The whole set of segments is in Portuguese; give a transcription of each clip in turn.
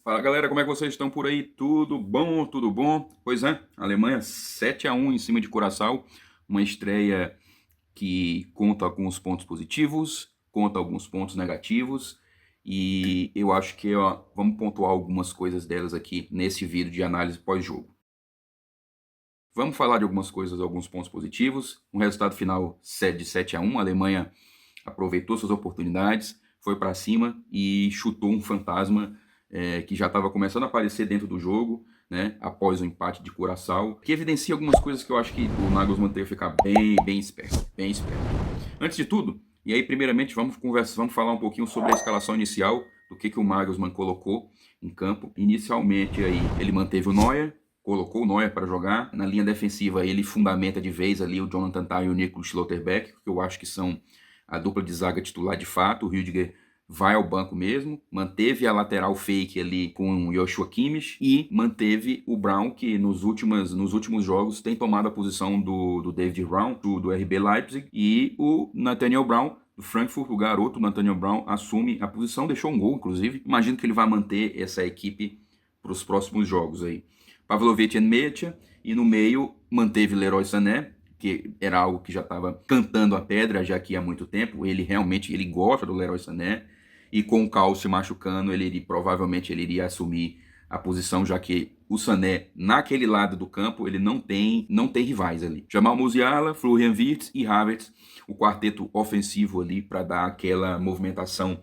Fala galera, como é que vocês estão por aí? Tudo bom? Tudo bom? Pois é, Alemanha 7-1 em cima de Curaçao, uma estreia que conta alguns pontos positivos, conta alguns pontos negativos e eu acho que vamos pontuar algumas coisas delas aqui nesse vídeo de análise pós-jogo. Vamos falar de algumas coisas, alguns pontos positivos. Um resultado final de 7-1, a Alemanha aproveitou suas oportunidades, foi para cima e chutou um fantasma que já estava começando a aparecer dentro do jogo, né, após o empate de Curaçao, que evidencia algumas coisas que eu acho que o Nagelsmann tem que ficar bem esperto, bem esperto. Antes de tudo, e aí primeiramente vamos falar um pouquinho sobre a escalação inicial, do que o Nagelsmann colocou em campo. Inicialmente aí ele manteve o Neuer, colocou o Neuer para jogar. Na linha defensiva ele fundamenta de vez ali o Jonathan Tah e o Nico Schlotterbeck, que eu acho que são a dupla de zaga titular de fato. O Rüdiger vai ao banco mesmo, manteve a lateral fake ali com o Joshua Kimmich e manteve o Brown, que nos últimos jogos tem tomado a posição do David Brown, do RB Leipzig, e o Nathaniel Brown, do Frankfurt, o garoto Nathaniel Brown, assume a posição, deixou um gol, inclusive. Imagino que ele vai manter essa equipe para os próximos jogos aí. Pavlovic e Mecha, e no meio manteve Leroy Sané, que era algo que já estava cantando a pedra já aqui há muito tempo. Ele realmente gosta do Leroy Sané, e com o Caul se machucando, provavelmente ele iria assumir a posição, já que o Sané, naquele lado do campo, ele não tem rivais ali. Jamal Musiala, Florian Wirtz e Havertz, o quarteto ofensivo ali para dar aquela movimentação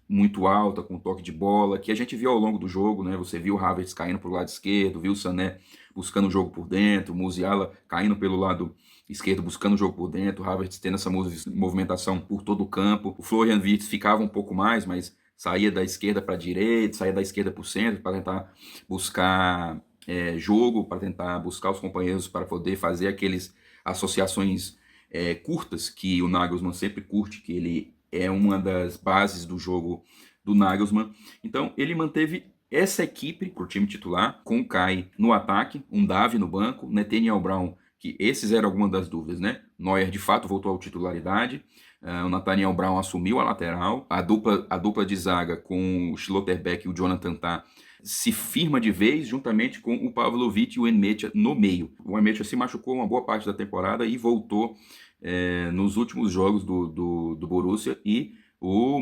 muito alta, com toque de bola, que a gente viu ao longo do jogo, né? Você viu o Havertz caindo para o lado esquerdo, viu o Sané buscando o jogo por dentro, o Musiala caindo pelo lado esquerdo, buscando o jogo por dentro, o Havertz tendo essa movimentação por todo o campo. O Florian Wirtz ficava um pouco mais, mas saía da esquerda para a direita, saía da esquerda para o centro, para tentar buscar jogo, para tentar buscar os companheiros, para poder fazer aqueles associações curtas que o Nagelsmann sempre curte, que ele é uma das bases do jogo do Nagelsmann. Então ele manteve essa equipe para o time titular, com o Kai no ataque, um Davi no banco, Nathaniel Brown, que esses eram algumas das dúvidas, né? Neuer de fato voltou à titularidade, o Nathaniel Brown assumiu a lateral, a dupla de zaga com o Schlotterbeck e o Jonathan Tah se firma de vez, juntamente com o Pavlovic e o Enmecha no meio. O Enmecha se machucou uma boa parte da temporada e voltou nos últimos jogos do Borussia, e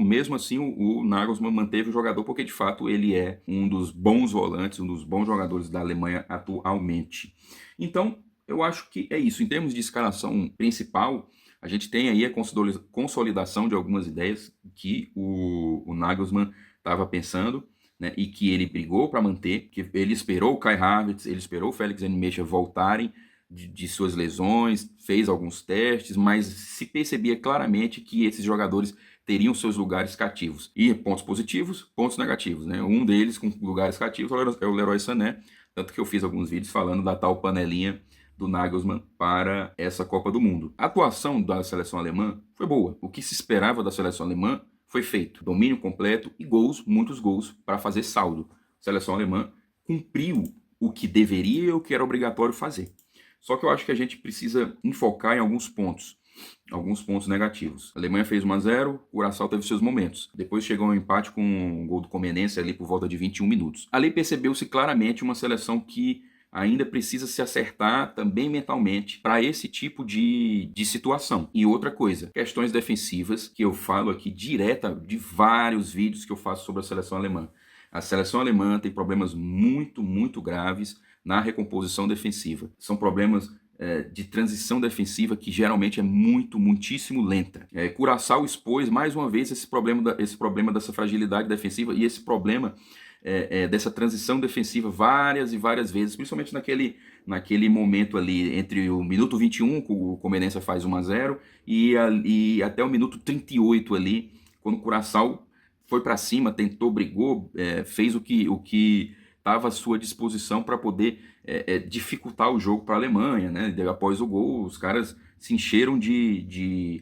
mesmo assim o Nagelsmann manteve o jogador porque de fato ele é um dos bons volantes, um dos bons jogadores da Alemanha atualmente. Então eu acho que é isso. Em termos de escalação principal, a gente tem aí a consolidação de algumas ideias que o Nagelsmann estava pensando, né, e que ele brigou para manter, que ele esperou o Kai Havertz, ele esperou o Felix Nmecha voltarem de suas lesões, fez alguns testes, mas se percebia claramente que esses jogadores teriam seus lugares cativos. E pontos positivos, pontos negativos, né? Um deles com lugares cativos é o Leroy Sané, tanto que eu fiz alguns vídeos falando da tal panelinha do Nagelsmann para essa Copa do Mundo. A atuação da seleção alemã foi boa. O que se esperava da seleção alemã foi feito. Domínio completo e gols, muitos gols, para fazer saldo. A seleção alemã cumpriu o que deveria e o que era obrigatório fazer. Só que eu acho que a gente precisa enfocar em alguns pontos negativos. A Alemanha fez 1-0, o Curaçao teve seus momentos. Depois chegou um empate com um gol do Comenense ali por volta de 21 minutos. Ali percebeu-se claramente uma seleção que ainda precisa se acertar também mentalmente para esse tipo de situação. E outra coisa, questões defensivas, que eu falo aqui direta de vários vídeos que eu faço sobre a seleção alemã. A seleção alemã tem problemas muito graves na recomposição defensiva. São problemas de transição defensiva que geralmente é muitíssimo lenta. Curaçao expôs mais uma vez esse problema dessa fragilidade defensiva e esse problema dessa transição defensiva várias e várias vezes, principalmente naquele momento ali, entre o minuto 21, que o Comenense faz 1-0, e até o minuto 38 ali, quando o Curaçao foi para cima, tentou, brigou, fez o que estava à sua disposição para poder dificultar o jogo para a Alemanha, né? Após o gol, os caras se encheram de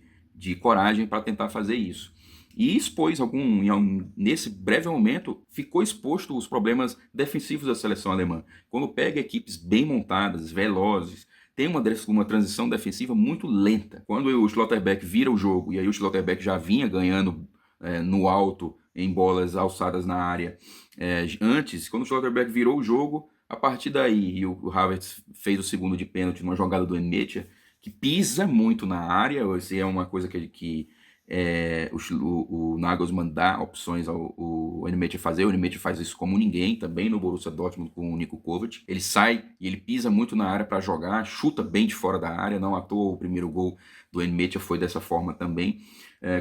coragem para tentar fazer isso. E expôs nesse breve momento, ficou exposto os problemas defensivos da seleção alemã. Quando pega equipes bem montadas, velozes, tem uma transição defensiva muito lenta. Quando o Schlotterbeck vira o jogo, e aí o Schlotterbeck já vinha ganhando no alto, em bolas alçadas na área, Antes, quando o Schlotterbeck virou o jogo, a partir daí, e o Havertz fez o segundo de pênalti numa jogada do Nmecha, que pisa muito na área. Isso é uma coisa o Nagelsmann dá opções ao Nmecha fazer. O Nmecha faz isso como ninguém, também no Borussia Dortmund com o Niko Kovac. Ele sai e ele pisa muito na área para jogar, chuta bem de fora da área, não à toa o primeiro gol do Nmecha foi dessa forma também.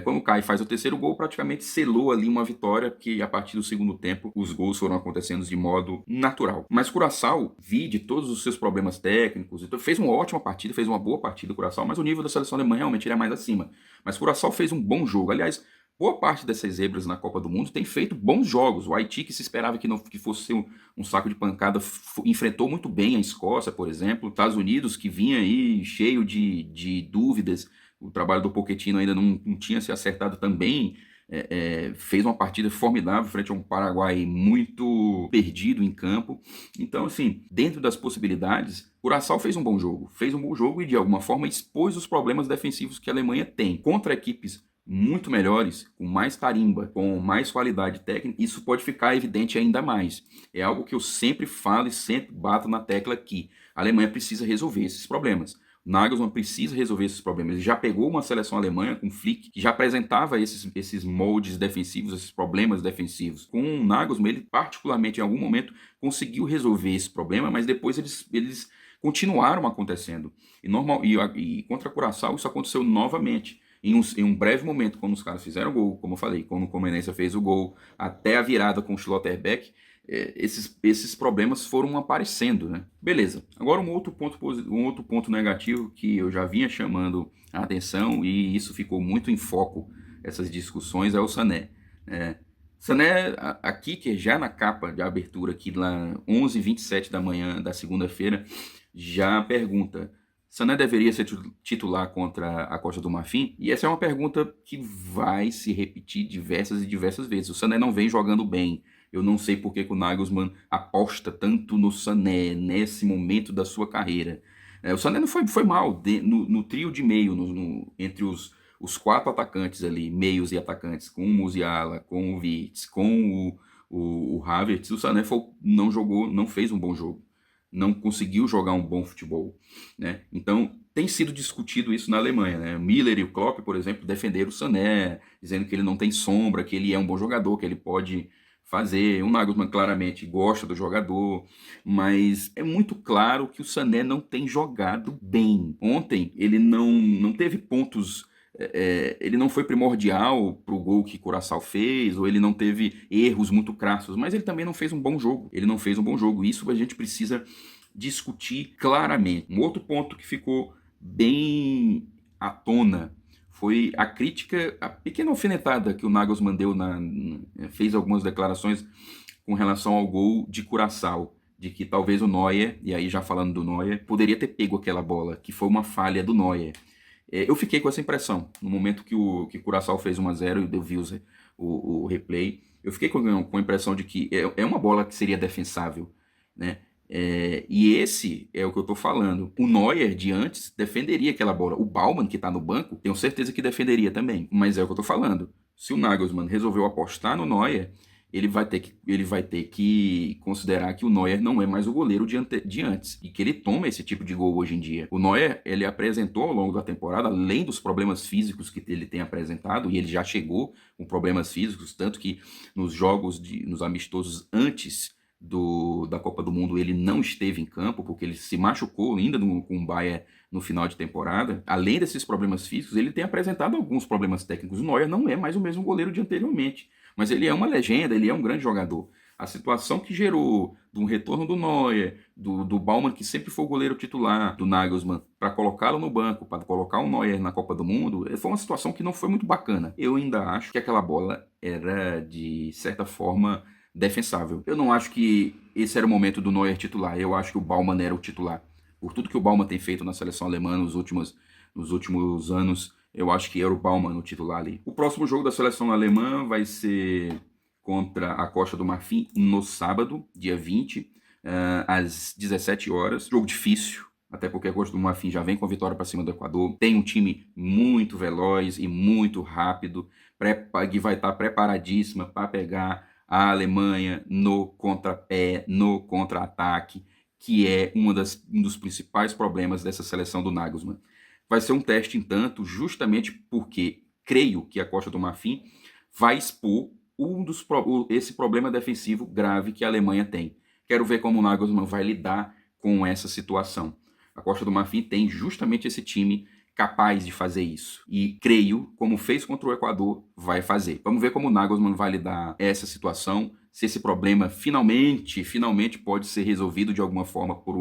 Quando o Kai faz o terceiro gol, praticamente selou ali uma vitória, porque a partir do segundo tempo os gols foram acontecendo de modo natural. Mas Curaçao, vide todos os seus problemas técnicos, então fez uma ótima partida, fez uma boa partida o Curaçao, mas o nível da seleção alemã realmente é mais acima. Mas Curaçao fez um bom jogo. Aliás, boa parte dessas zebras na Copa do Mundo tem feito bons jogos. O Haiti, que se esperava que fosse ser um saco de pancada, enfrentou muito bem a Escócia, por exemplo. Os Estados Unidos, que vinha aí cheio de dúvidas, o trabalho do Pochettino ainda não tinha se acertado também, fez uma partida formidável frente a um Paraguai muito perdido em campo. Então, assim, dentro das possibilidades, o Curaçao fez um bom jogo e de alguma forma expôs os problemas defensivos que a Alemanha tem contra equipes muito melhores, com mais tarimba, com mais qualidade técnica. Isso pode ficar evidente ainda mais. É algo que eu sempre falo e sempre bato na tecla aqui. A Alemanha precisa resolver esses problemas. Nagelsmann precisa resolver esses problemas. Ele já pegou uma seleção alemã com Flick, que já apresentava esses moldes defensivos, esses problemas defensivos. Com o Nagelsmann, ele particularmente em algum momento conseguiu resolver esse problema, mas depois eles continuaram acontecendo. E contra a Curaçao isso aconteceu novamente. Em um breve momento, quando os caras fizeram o gol, como eu falei, quando o Comenense fez o gol, até a virada com o Schlotterbeck, esses problemas foram aparecendo, né? Beleza. Agora um outro ponto negativo que eu já vinha chamando a atenção, e isso ficou muito em foco, essas discussões, é o Sané. Sané, aqui, que é já na capa de abertura, aqui lá 11h27 da manhã da segunda-feira, já pergunta: Sané deveria ser titular contra a Costa do Marfim? E essa é uma pergunta que vai se repetir diversas e diversas vezes. O Sané não vem jogando bem. Eu não sei por que o Nagelsmann aposta tanto no Sané nesse momento da sua carreira. O Sané não foi mal no trio de meio, entre os quatro atacantes ali, meios e atacantes, com o Musiala, com o Wirtz, com o Havertz. O Sané não jogou, não fez um bom jogo. Não conseguiu jogar um bom futebol, né? Então, tem sido discutido isso na Alemanha, né? Miller e o Klopp, por exemplo, defenderam o Sané, dizendo que ele não tem sombra, que ele é um bom jogador, que ele pode fazer. O Nagelsmann claramente gosta do jogador, mas é muito claro que o Sané não tem jogado bem. Ontem ele não teve pontos, ele não foi primordial para o gol que Curaçao fez, ou ele não teve erros muito crassos, mas ele também não fez um bom jogo. Ele não fez um bom jogo. Isso a gente precisa discutir claramente. Um outro ponto que ficou bem à tona foi a crítica, a pequena alfinetada que o Nagelsmann deu, fez algumas declarações com relação ao gol de Curaçao, de que talvez o Neuer, e aí já falando do Neuer, poderia ter pego aquela bola, que foi uma falha do Neuer. Eu fiquei com essa impressão, no momento que o Curaçao fez 1-0 e eu vi o replay, eu fiquei com a impressão de que é uma bola que seria defensável, né? E esse é o que eu tô falando. O Neuer de antes defenderia aquela bola. O Baumann, que tá no banco, tenho certeza que defenderia também. Mas é o que eu tô falando. Se o Nagelsmann resolveu apostar no Neuer, ele vai ter que considerar que o Neuer não é mais o goleiro de antes. E que ele toma esse tipo de gol hoje em dia. O Neuer, ele apresentou ao longo da temporada, além dos problemas físicos que ele tem apresentado, e ele já chegou com problemas físicos, tanto que nos nos amistosos antes da Copa do Mundo ele não esteve em campo, porque ele se machucou ainda com o Bayern no final de temporada. Além desses problemas físicos, ele tem apresentado alguns problemas técnicos. O Neuer não é mais o mesmo goleiro de anteriormente, mas ele é uma legenda, ele é um grande jogador. A situação que gerou do retorno do Neuer, do Baumann, que sempre foi o goleiro titular, do Nagelsmann, para colocá-lo no banco, para colocar o Neuer na Copa do Mundo, foi uma situação que não foi muito bacana. Eu ainda acho que aquela bola era, de certa forma, defensável. Eu não acho que esse era o momento do Neuer titular. Eu acho que o Baumann era o titular. Por tudo que o Baumann tem feito na seleção alemã nos últimos anos, eu acho que era o Baumann o titular ali. O próximo jogo da seleção alemã vai ser contra a Costa do Marfim no sábado, dia 20, às 17 horas. Jogo difícil, até porque a Costa do Marfim já vem com a vitória para cima do Equador. Tem um time muito veloz e muito rápido, que vai estar preparadíssima para pegar a Alemanha no contrapé, no contra-ataque, que é um dos principais problemas dessa seleção do Nagelsmann. Vai ser um teste, entanto, justamente porque creio que a Costa do Marfim vai expor esse problema defensivo grave que a Alemanha tem. Quero ver como o Nagelsmann vai lidar com essa situação. A Costa do Marfim tem justamente esse time capaz de fazer isso. E creio, como fez contra o Equador, vai fazer. Vamos ver como o Nagelsmann vai lidar essa situação, se esse problema finalmente pode ser resolvido de alguma forma por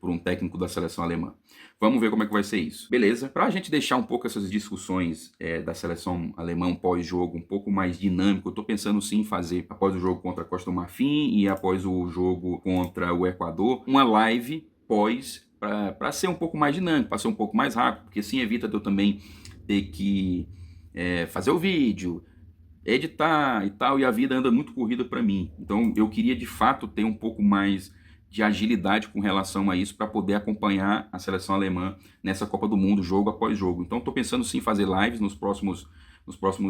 um técnico da seleção alemã. Vamos ver como é que vai ser isso. Beleza? Para a gente deixar um pouco essas discussões da seleção alemã pós-jogo um pouco mais dinâmico, eu estou pensando sim em fazer, após o jogo contra a Costa do Marfim e após o jogo contra o Equador, uma live pós para ser um pouco mais dinâmico, para ser um pouco mais rápido, porque assim evita de eu também ter que fazer o vídeo, editar e tal, e a vida anda muito corrida para mim. Então eu queria de fato ter um pouco mais de agilidade com relação a isso para poder acompanhar a seleção alemã nessa Copa do Mundo, jogo após jogo. Então estou pensando sim em fazer lives nos próximos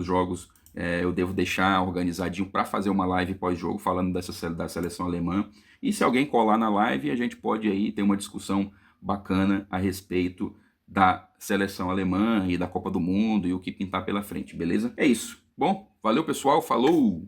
jogos. Eu devo deixar organizadinho para fazer uma live pós-jogo falando da seleção alemã. E se alguém colar na live, a gente pode aí ter uma discussão bacana a respeito da seleção alemã e da Copa do Mundo e o que pintar pela frente, beleza? É isso. Bom, valeu pessoal, falou!